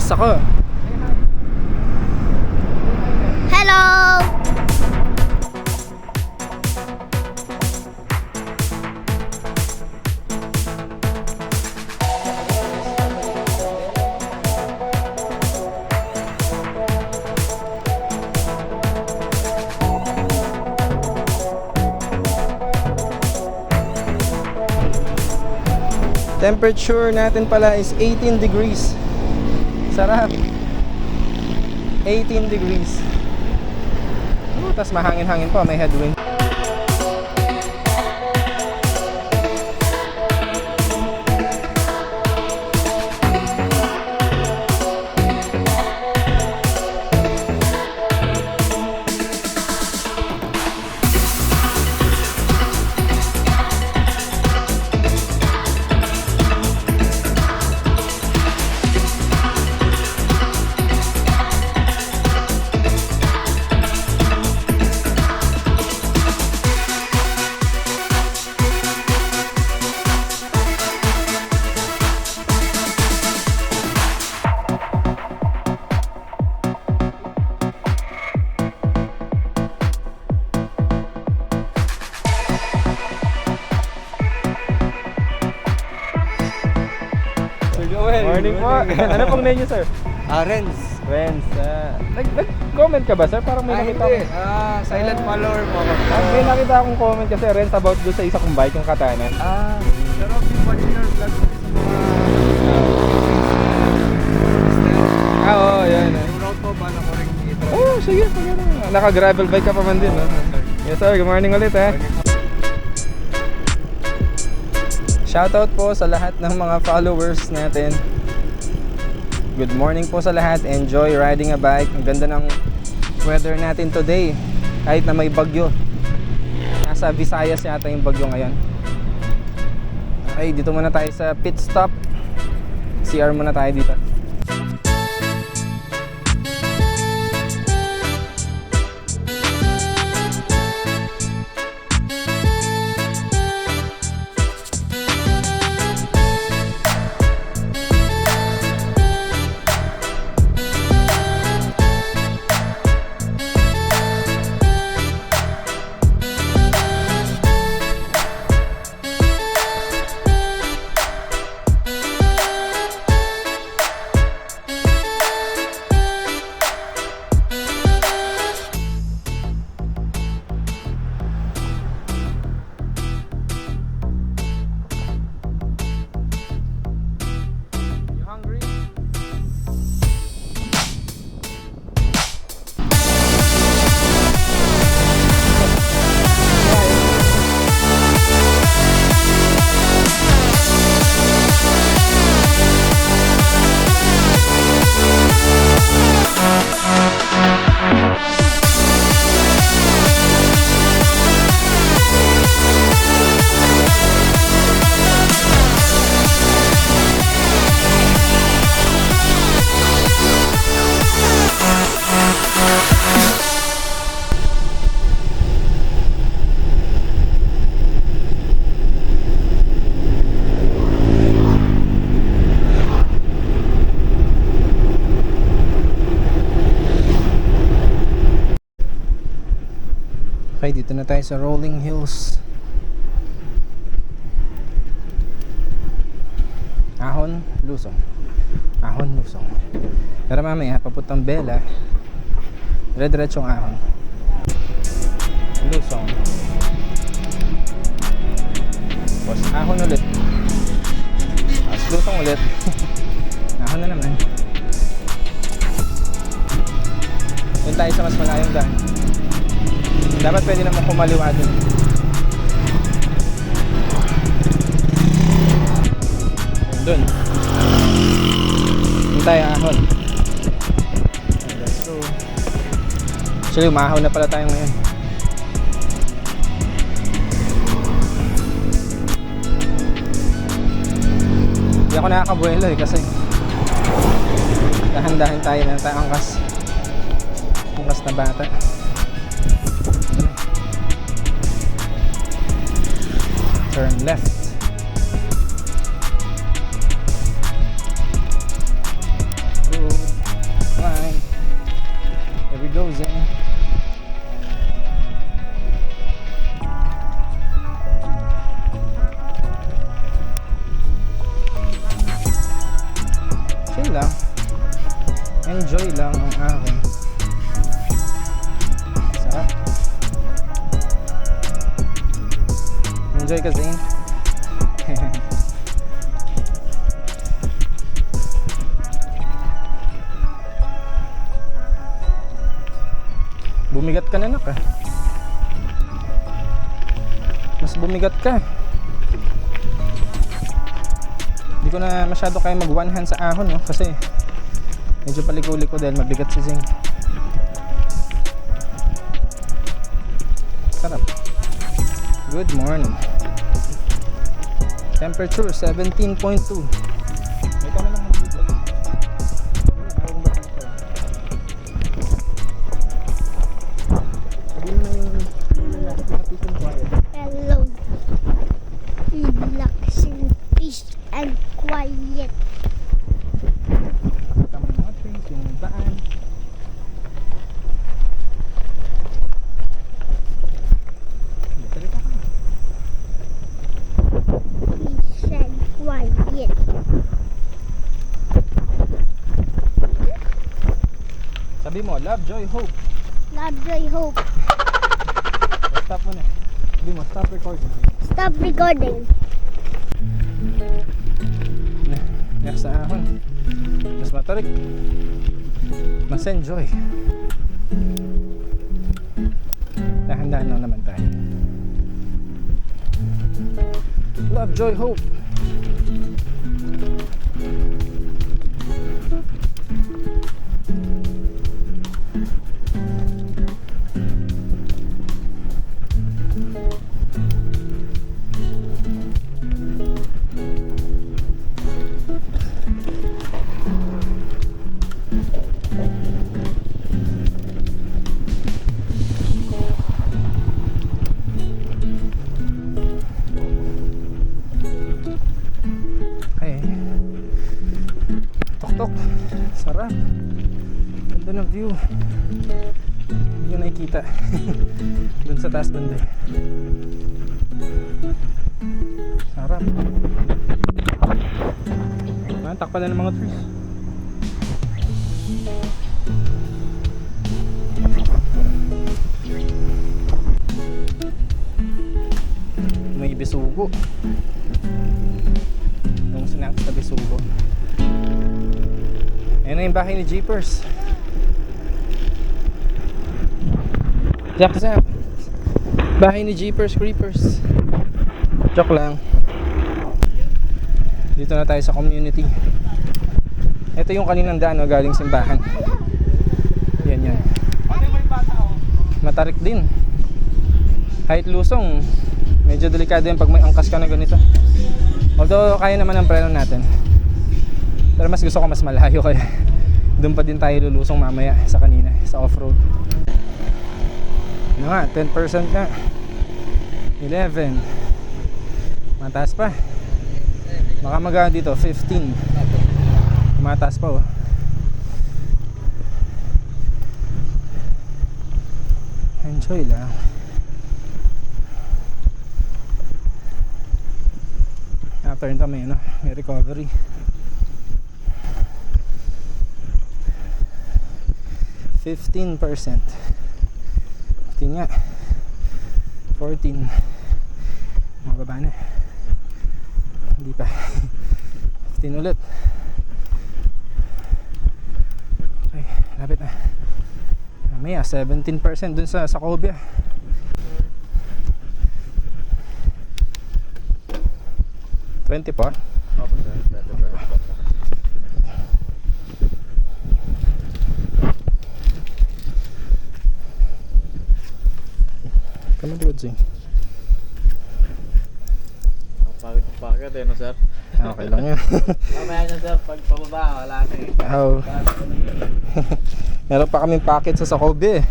Yes, ako. Hello! Temperature natin pala is 18 degrees. Sarap. 18 degrees. Tas mahangin-hangin pa, may headwind. Morning po. Ano pong name niyo, sir? Renz. Renz. Nag-comment ka ba, sir? Parang may nakita Hindi. ko. Silent follower mo ako. May nakita akong comment kasi, Renz, about doon sa isa kong bike, yung Katana. Pero people in your vlog sa mga Oo, yan. yung route po, bala ko rin ito. Sige. Naka-gravel bike ka pa man din, no? Yes, sir. Good morning ulit, ha? Shoutout po sa lahat ng mga followers natin. Good morning po sa lahat. Enjoy riding a bike. Ang ganda ng weather natin today. Kahit na may bagyo. Nasa Visayas yata yung bagyo ngayon. Okay, dito muna tayo sa pit stop. CR muna tayo dito. Okay, dito na tayo sa Rolling Hills. Ahon, Lusong. Ahon, Lusong. Pero mamaya, papuntang Bella, dire-diretsong Ahon. Lusong. Tapos Ahon ulit. Tapos Lusong ulit. Ahon na naman. Doon tayo sa mas malayong daan. Dapat pwede naman kumaliwa dun. Dun. Doon tayo Ahon. Let's go. Actually, umahon na pala tayo ngayon. Hindi ako nakakabuelo kasi dahan-dahan tayo na tayo angkas. Angkas na bata. Turn left. Go. Enjoy lang ang ahon. Sarap. Enjoy ka, Zane. Bumigat ka na, nak, ah. Mas bumigat ka. Hindi ko na masyado kaya mag one hand sa ahon, no? Kasi medyo paliko-liko dahil mabigat si Zing. Sarap. Good morning. Temperature 17.2. May ka na lang mag-video. Sabihin mo yung lalaki na peace and quiet. Hello. Relaxing, peace and quiet. Pakita mo yung mga trees, yung daan. Hindi, salita ka na. Peace and quiet. Sabi mo, love, joy, hope. Love, joy, hope. Stop mo na. Sabi mo, stop recording. Stop recording. Next sa ahon. Mas matarik. Mas enjoy. Dahan-dahan lang naman tayo. Love, joy, hope. Okay. Tok-tok. Sarap. Ganda ng view. Hindi ko nakikita. Dun sa taas banda. Sarap. Takpan na ng mga trees. May bisugo. Yung snacks na bisugo. Ayan na yung bahay ni Jeepers. Jack Zap. Bahay ni Jeepers Creepers. Joke lang. Dito na tayo sa community. Ito yung kaninang daan, no, galing simbahan. Yan yan. Matarik din. Kahit lusong, medyo delikado yan pag may angkas ka na ganito. Although kaya naman ang preno natin. Pero mas gusto ko mas malayo, kaya doon pa din tayo lulusong mamaya sa kanina, sa off-road. Ano nga, 10% na. 11. Mataas pa. Baka magana dito, 15. Mataas pa, oh. Enjoy lang. After nito may, ano, may recovery. 15%. 15 nga. 14. Mababa na. Hindi pa. 15 ulit. Okay, lapit na. Mamaya 17% dun sa Sacobia. $20 pa. Come on, Rodsing. Pagod eh, no sir? Okay lang yun. Mamaya na sir, pag pababa, wala na eh. Oh. Meron pa kaming packet sa Sacobia eh.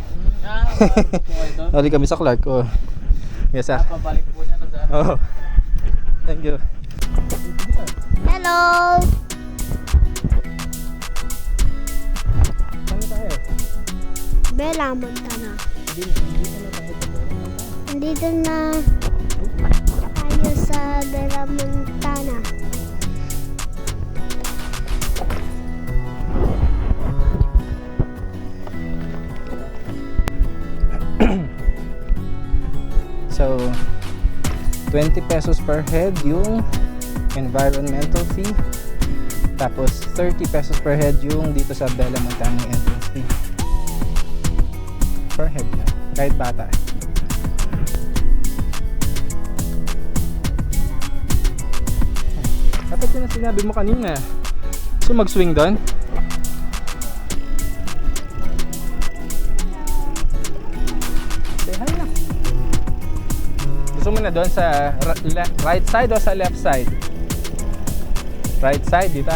Nali kami sa Clark. Oh. Yes, sir. Pabalik po niya no sir. Oh. Thank you. Hello. Saan tayo? Bella Montana. Dito na tayo. Nandito na tayo sa Bella Montana. 20 pesos per head yung environmental fee. Tapos 30 pesos per head yung dito sa Bella Montana entrance fee. Per head na, kahit bata. Dapat yun ang sinabi mo kanina. So mag-swing doon? Say hi na. Gusto mo na doon sa right side o sa left side? Right side, dito.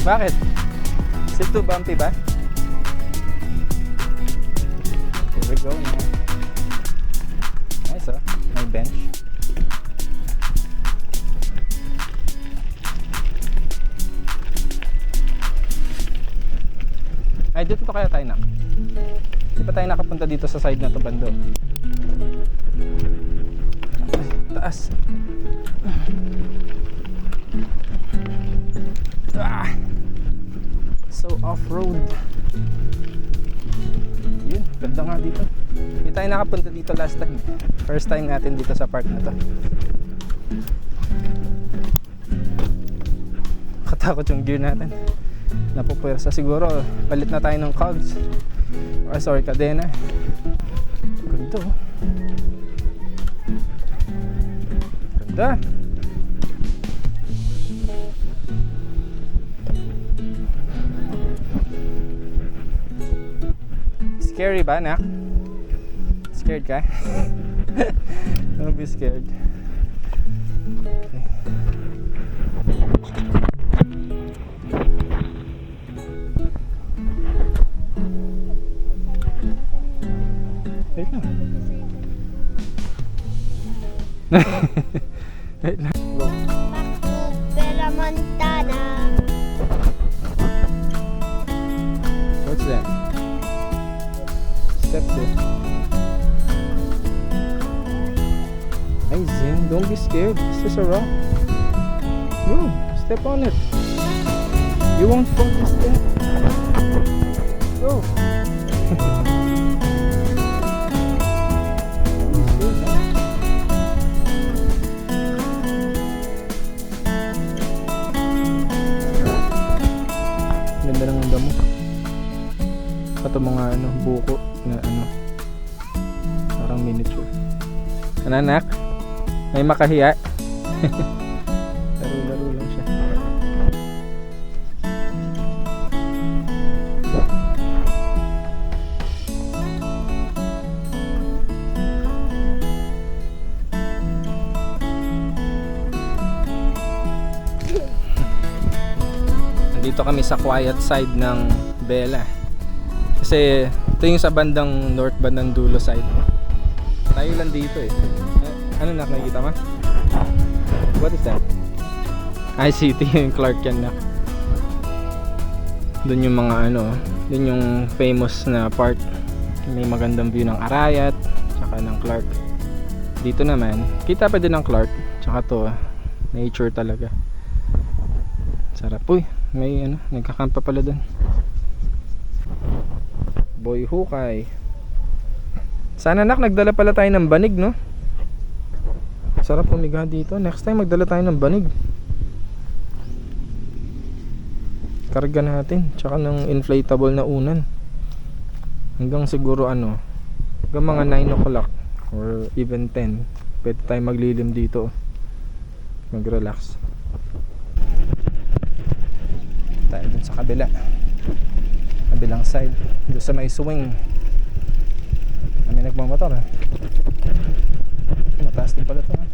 Bakit? Is it too bumpy ba? Here we go na. Nice oh, may bench. Ay, dito to kaya tayo na. Di pa tayo nakapunta dito sa side na to bando. Ay, taas. Ah! So off-road. Yun, ganda nga dito. Hindi tayo nakapunta dito last time. First time natin dito sa park na to. Katakot yung gear natin. Napupwersa siguro. Palit na tayo ng cogs. Or sorry, kadena. Ganda oh. Ganda. Scary ba, anak? Scared ka? Don't be scared. Okay. Wait lang. Wait lang. Go. Bella Montana. What's that? Step there. Hey Zin, don't be scared. It's just a rock. Go, step on it. You won't fall this step. Go. Ganda ng damo. Ito mga buko na parang miniature. Ano anak? May makahiya? Laro-laro lang siya. Nandito kami sa quiet side ng Bella. Kasi ito yung sa bandang north bandang dulo side. Tayo lang dito eh. Ano na nakikita mo? What is that? ICT yung Clark yan na. Doon yung mga doon yung famous na part. May magandang view ng Arayat, tsaka ng Clark. Dito naman, kita pa din ng Clark, tsaka to, nature talaga. Sarap. Uy, may nagkakampa pala doon. Boy hukay. Sana anak, nagdala pala tayo ng banig, no? Sarap pumiga dito. Next time magdala tayo ng banig. Karga natin. Tsaka ng inflatable na unan. Hanggang siguro hanggang mga 9 o'clock or even 10. Pwede tayo maglilim dito. Mag-relax. Tayo dun sa kabila. Kabilang side. Doon sa may swing. May nagmamotor ha. Mataas din pala ito ha.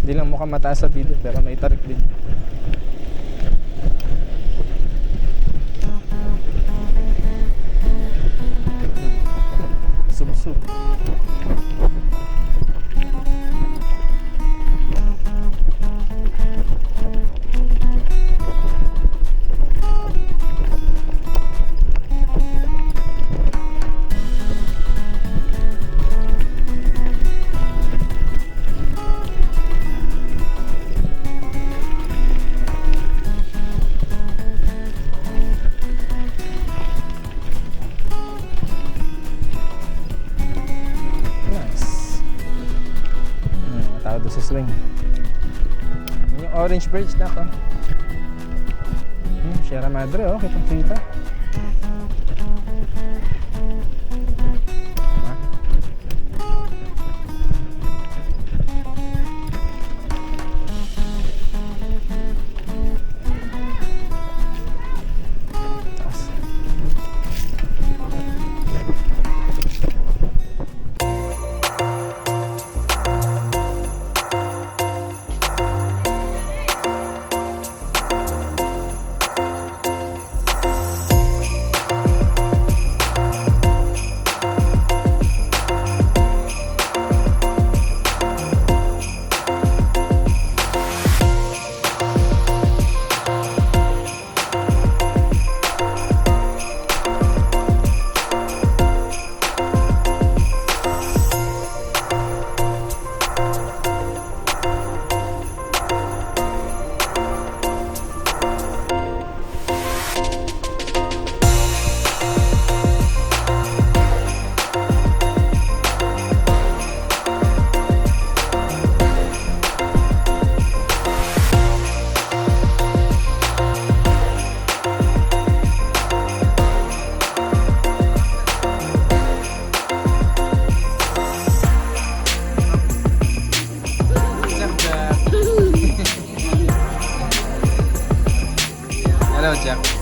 Hindi lang mukhang mataas sa video pero may tarik din. Sub-sub. swing. Yun yung orange birds na ko. Sierra Madre, oh, kitang-kita. Hello, Jack.